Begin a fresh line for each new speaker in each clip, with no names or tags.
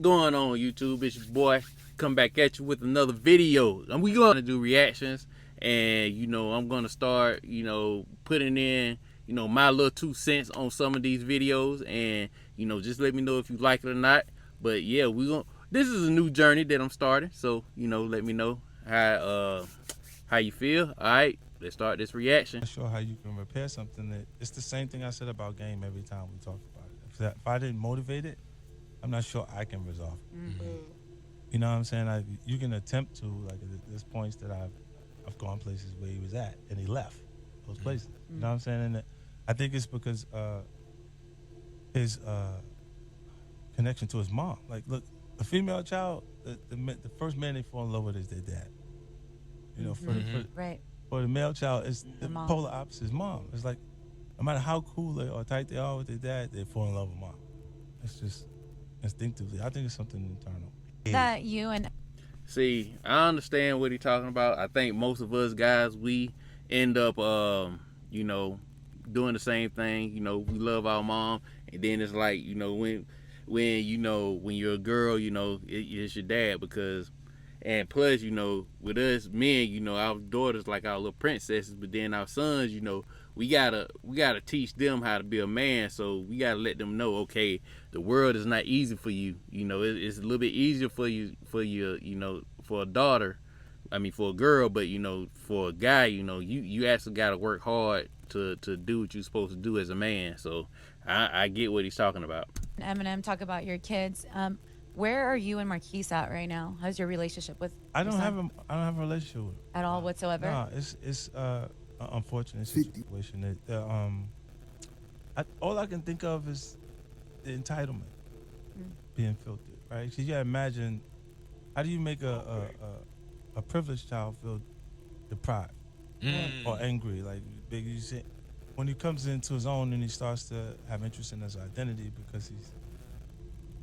Going on YouTube? It's your boy. Come back at you with another video. And we gonna do reactions, and I'm gonna start putting in my little 2 cents on some of these videos, and just let me know if you like it or not. But yeah, we gonna this is a new journey that I'm starting, so let me know how you feel. All right, let's start this reaction.
Not sure how you can repair something that it's the same thing I said about game every time we talk about it. If I didn't motivate it, I'm not sure I can resolve it.
Mm-hmm.
You know what I'm saying? You can attempt to, like, there's points that I've gone places where he was at and he left those places. You know what I'm saying? And I think it's because his connection to his mom. Like, look, a female child, the first man they fall in love with is their dad. You know,
Right.
for the male child, it's the
mom.
polar opposite is mom. It's like, no matter how cool they or tight they are with their dad, they fall in love with mom. It's just instinctively. I think it's something internal.
That you and
See, I understand what he's talking about. I think most of us guys, we end up, doing the same thing. We love our mom, and then it's like, when you're a girl, it's your dad because, and plus, with us men, our daughters like our little princesses, but then our sons, we gotta teach them how to be a man. So we gotta let them know, okay, the world is not easy for you. It's a little bit easier for you, for a daughter. I mean, for a girl, but for a guy, you actually gotta work hard to do what you're supposed to do as a man. So I get what he's talking about.
Eminem talk about your kids. Where are you and Marquise at right now? How's your relationship with?
I
your
don't
son?
have a relationship with him.
At all whatsoever.
No, it's an unfortunate situation that all I can think of is the entitlement being filtered, right? So you gotta imagine, how do you make a privileged child feel deprived or angry? Like, big, you say, when he comes into his own and he starts to have interest in his identity because he's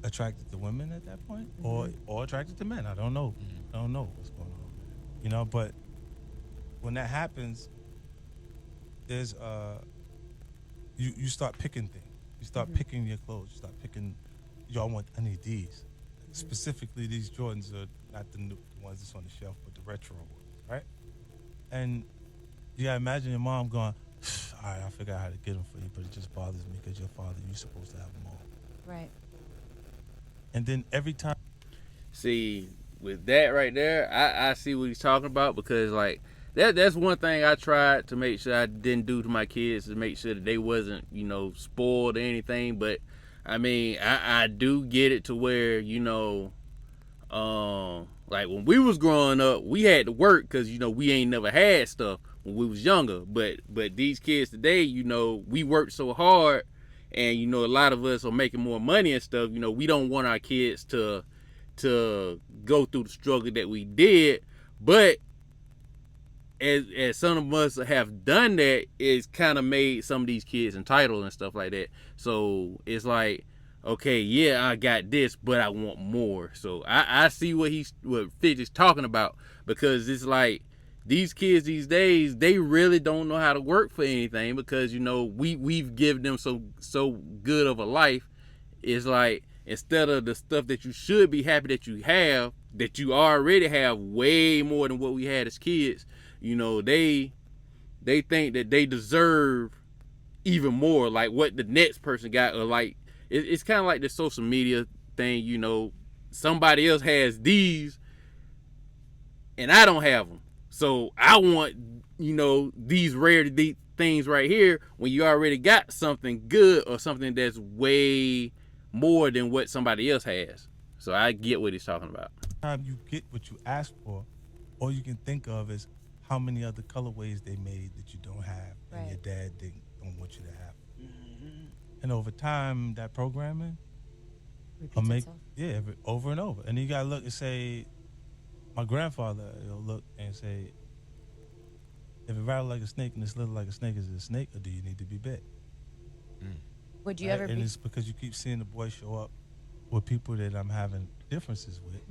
attracted to women at that point, or attracted to men. I don't know. I don't know what's going on. But when that happens, there's you start picking things. You start picking your clothes. You start picking. I need these. Specifically, these Jordans are not the new ones that's on the shelf, but the retro ones, right? And you gotta imagine your mom going, all right, I figure out how to get them for you, but it just bothers me because your father, you're supposed to have them all.
Right.
And then every time.
See, with that right there, I see what he's talking about, because like that's one thing I tried to make sure I didn't do to my kids, to make sure that they wasn't spoiled or anything. But I mean, I do get it to where like when we was growing up, we had to work because we ain't never had stuff when we was younger. But these kids today, we work so hard, and a lot of us are making more money and stuff. We don't want our kids to go through the struggle that we did. But as some of us have done that, it's kind of made some of these kids entitled and stuff like that. So it's like, okay, yeah, I got this, but I want more. So I see what Fitz is talking about, because it's like these kids these days, they really don't know how to work for anything, because we've given them so good of a life. It's like, instead of the stuff that you should be happy that you already have way more than what we had as kids, they think that they deserve even more, like what the next person got. Or like, it's kind of like the social media thing. Somebody else has these and I don't have them, so I want these rare things right here, when you already got something good or something that's way more than what somebody else has. So I get what he's talking about.
Time you get what you ask for, all you can think of is how many other colorways they made that you don't have, and your dad don't want you to have. And over time, that programming will make over and over. And you gotta look and say, my grandfather, look and say, if it rattled like a snake and it's little like a snake, is it a snake, or do you need to be bit?
Would you
Right?
ever
And
be?
it's because you keep seeing the boy show up with people that I'm having differences with.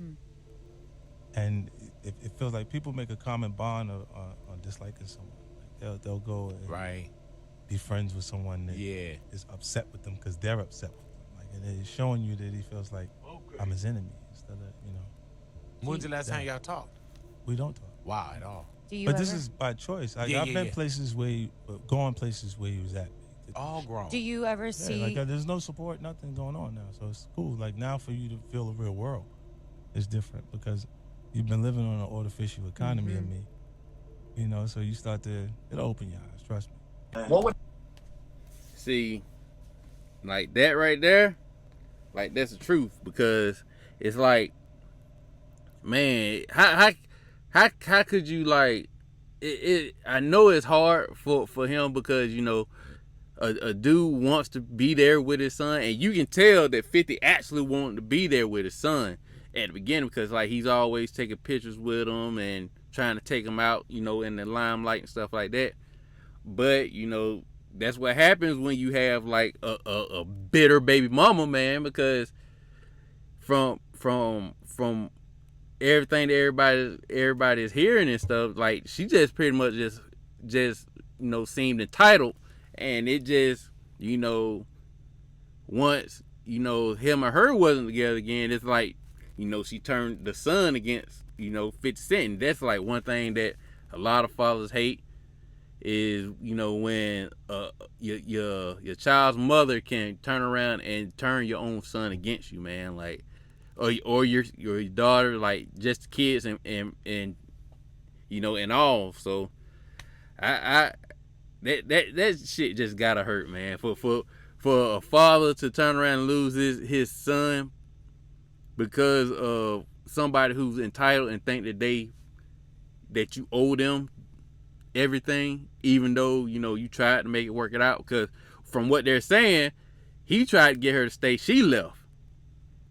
And it feels like people make a common bond on disliking someone. Like they'll go and be friends with someone that is upset with them because they're upset with them. Like, and it's showing you that he feels like I'm his enemy instead of,
When's the last time y'all talked?
we don't talk.
Wow, at all.
Do you
But
ever?
this is by choice. Like,
Yeah,
I've
yeah,
been
yeah.
places where, going places where he was at.
All grown.
Do you ever
Yeah,
see?
like there's no support, nothing going on now. So it's cool. Like now for you to feel the real world is different because you've been living on an artificial economy of me. So you start to, it'll open your eyes, trust me.
What would
See, like that right there, like that's the truth because it's like, man, how could you like it? I know it's hard for him because a dude wants to be there with his son, and you can tell that 50 actually wanted to be there with his son at the beginning because like he's always taking pictures with him and trying to take him out, in the limelight and stuff like that. But that's what happens when you have like a bitter baby mama, man, because from everything that everybody is hearing and stuff, like she just pretty much just seemed entitled, and it just once him or her wasn't together again, it's like she turned the son against 50 Cent. And that's like one thing that a lot of fathers hate is when your child's mother can turn around and turn your own son against you, man, like or your daughter, like just the kids and all. So I that shit just gotta hurt, man, for a father to turn around and lose his son because of somebody who's entitled and think that you owe them everything, even though you tried to make it work it out. Because from what they're saying, he tried to get her to stay. She left.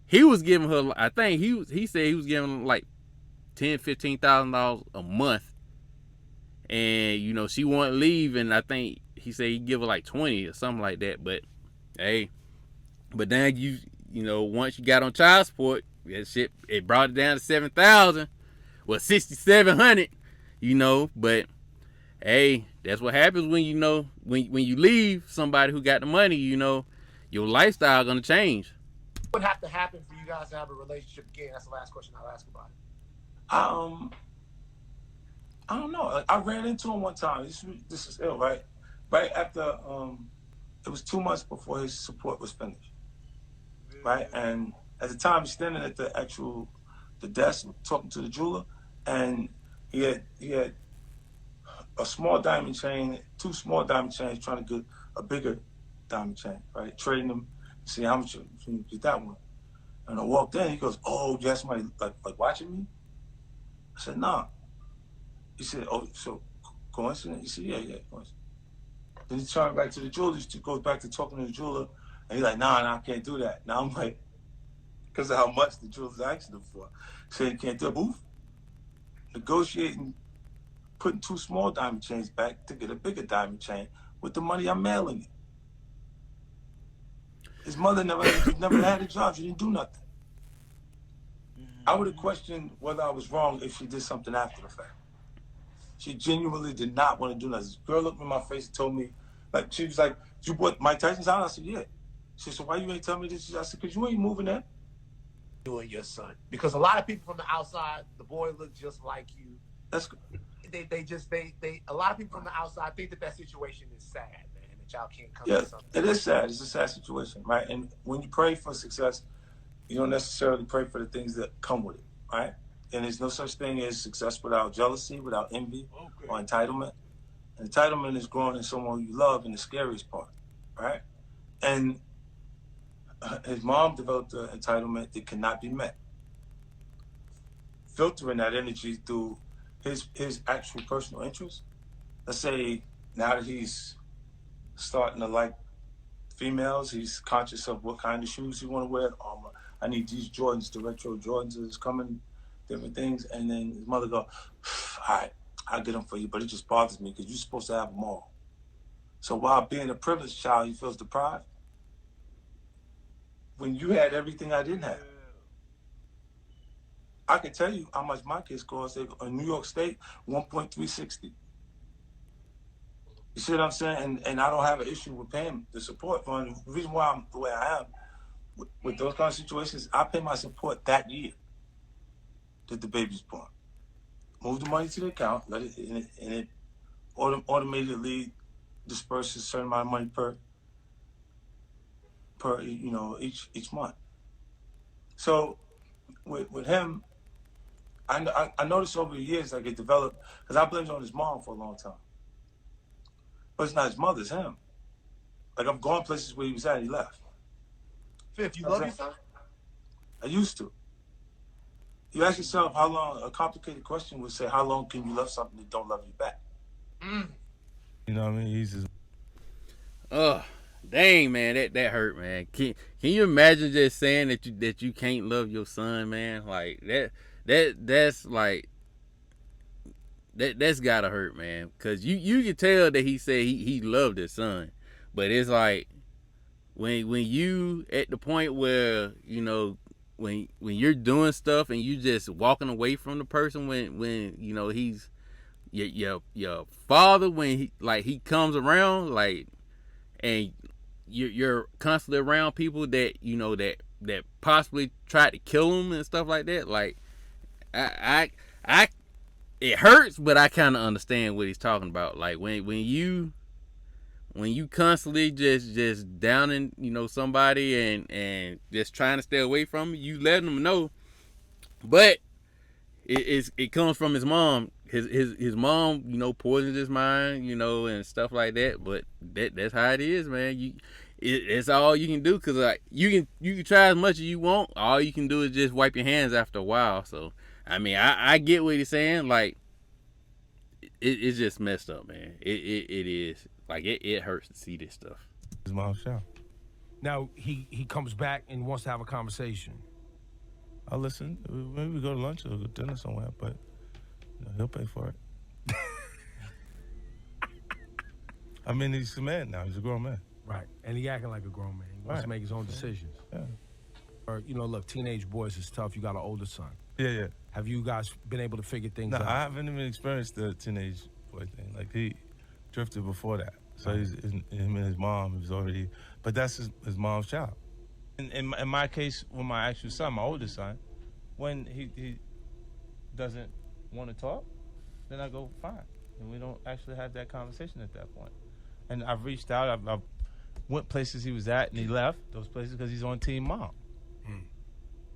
He was giving her, I think he said he was giving like $10,000-$15,000 a month, and she wouldn't leave. And I think he said he'd give her like 20 or something like that. But hey, but then once you got on child support, that shit, it brought it down to 7,000, well 6,700, but. Hey, that's what happens when when you leave somebody who got the money. Your lifestyle gonna change.
would have to happen for you guys to have a relationship again? That's the last question I'll ask about it.
I don't know. I ran into him one time. This is ill, right? Right after it was 2 months before his support was finished, right? And at the time, he's standing at the desk talking to the jeweler, and he had a small diamond chain, 2 small diamond chains, trying to get a bigger diamond chain, right? Trading them, see how much you get that one. And I walked in, he goes, "Oh, you got somebody like watching me?" I said, "Nah." He said, "Oh, so coincidence?" He said, "Yeah, coincidence." Then he turned back to the jeweler, he goes back to talking to the jeweler, and he's like, nah, I can't do that. Now I'm like, because of how much the jeweler's asking him for. Saying he can't do a booth. Negotiating, putting 2 small diamond chains back to get a bigger diamond chain with the money I'm mailing it. His mother never had a job. She didn't do nothing. I would have questioned whether I was wrong if she did something after the fact. She genuinely did not want to do nothing. This girl looked me in my face and told me, like, she was like, "You bought Mike Tyson's house?" I said, "Yeah." She said, "So why you ain't tell me this?" I said, "Because you ain't moving in."
You and your son, because a lot of people from the outside, the boy looked just like you.
That's
A lot of people from the outside think that situation is sad, man, that y'all can't come
yeah,
to something.
it is sad. It's a sad situation, right? And when you pray for success, you don't necessarily pray for the things that come with it, right? And there's no such thing as success without jealousy, without envy, or entitlement. And entitlement is growing in someone you love, and the scariest part, right? And his mom developed an entitlement that cannot be met. Filtering that energy through his actual personal interests. Let's say now that he's starting to like females, he's conscious of what kind of shoes he want to wear. I need these Jordans, the retro Jordans is coming, different things. And then his mother go, "All right, I'll get them for you, but it just bothers me because you're supposed to have them all." So while being a privileged child, he feels deprived. When you had everything I didn't have. I can tell you how much my kids cost. In New York State, 1.360. You see what I'm saying? And I don't have an issue with paying the support fund. The reason why I'm the way I am, with those kind of situations, I pay my support that year that the baby's born. Move the money to the account, let it, and it automatically disperses a certain amount of money per each month. So with him, I noticed over the years like it developed, because I blamed it on his mom for a long time. But it's not his mother, it's him. Like I'm going places where he was at, he left.
Fifth, you love your son?
I used to. You ask yourself how long, a complicated question would say, how long can you love something that don't love you back?
You know what I mean? He's just...
Dang, man, that hurt, man. Can you imagine just saying that you can't love your son, man? Like that's like that's gotta hurt, man. Cause you can tell that he said he loved his son, but it's like when you at the point where you know when you're doing stuff and you just walking away from the person when you know he's your father, when he comes around, like, and you're constantly around people that you know that possibly tried to kill him and stuff like that. Like I it hurts, but I kind of understand what he's talking about. Like when you constantly just downing, you know, somebody and just trying to stay away from it, you letting them know. But it comes from his mom. His mom, you know, poisons his mind, you know, and stuff like that. But that's how it is, man. It's all you can do, cause like you can try as much as you want. All you can do is just wipe your hands after a while. So I mean, I get what he's saying. Like it's just messed up, man. It is. Like it hurts to see this stuff.
His mom's show.
Now he comes back and wants to have a conversation.
I'll listen. Maybe we go to lunch or go to dinner somewhere, but you know, he'll pay for it. I mean, he's a man now. He's a grown man.
Right. And he acting like a grown man. He wants to make his own decisions.
Yeah.
Or, you know, look, teenage boys is tough. You got an older son.
Yeah.
Have you guys been able to figure things
No,
out?
I haven't even experienced the teenage boy thing. Like, he drifted before that. So him and his mom was already, but that's his mom's child. In my case, with my actual son, my oldest son, when he doesn't want to talk, then I go, fine. And we don't actually have that conversation at that point. And I've reached out, I've went places he was at, and he left those places because he's on Team Mom.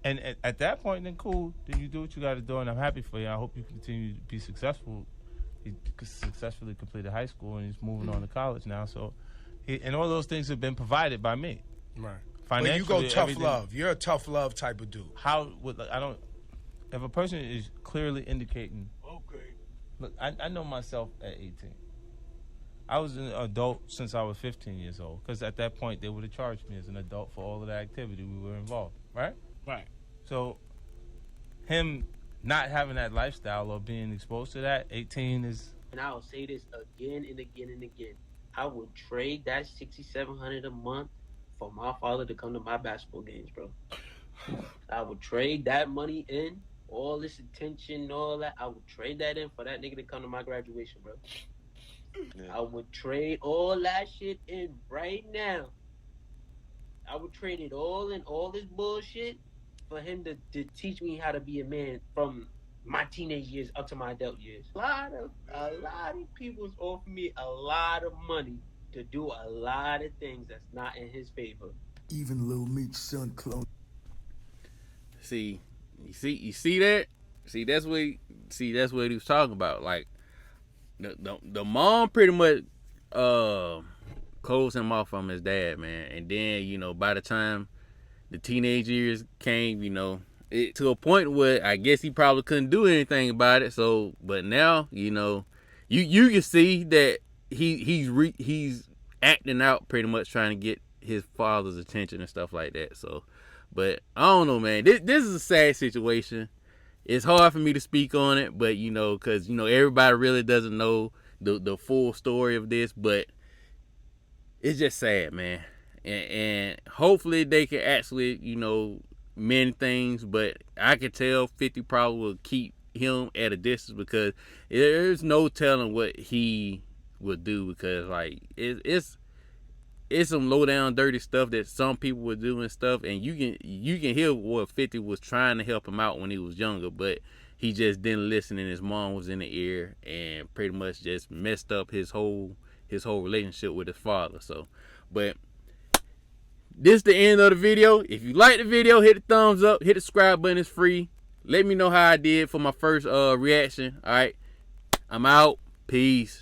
And at that point, then cool, then you do what you got to do, and I'm happy for you. I hope you continue to be successful. He successfully completed high school, and he's moving on to college now. So, and all those things have been provided by me.
Right.
Financially,
you go tough
everything.
love. You're a tough love type of dude.
If a person is clearly indicating, okay, look, I know myself at 18. I was an adult since I was 15 years old, because at that point they would have charged me as an adult for all of the activity we were involved, right?
Right.
So him not having that lifestyle or being exposed to that, 18 is...
And I'll say this again and again and again. I would trade that $6,700 a month for my father to come to my basketball games, bro. I would trade that money in, all this attention, all that. I would trade that in for that nigga to come to my graduation, bro. Yeah. I would trade all that shit in right now. I would trade it all in, all this bullshit, for him to teach me how to be a man from my teenage years up to my adult years. A lot of people's offered me a lot of money to do a lot of things that's not in his favor.
Even Lil Meech's son clone.
See that? That's what he was talking about. Like the mom pretty much closed him off from his dad, man. And then, you know, by the time the teenage years came, you know, to a point where I guess he probably couldn't do anything about it. So, but now, you know, you can see that he's acting out, pretty much trying to get his father's attention and stuff like that. So, but I don't know, man. This is a sad situation. It's hard for me to speak on it, but you know, because you know everybody really doesn't know the full story of this, but it's just sad, man. And hopefully they can actually, you know, mend things. But I can tell 50 probably will keep him at a distance, because there's no telling what he would do, because like it's it's some low down dirty stuff that some people were doing stuff, and you can hear what 50 was trying to help him out when he was younger, but he just didn't listen, and his mom was in the ear and pretty much just messed up his whole relationship with his father. So, but this is the end of the video. If you like the video, hit the thumbs up, hit the subscribe button, it's free. Let me know how I did for my first reaction. All right, I'm out. Peace.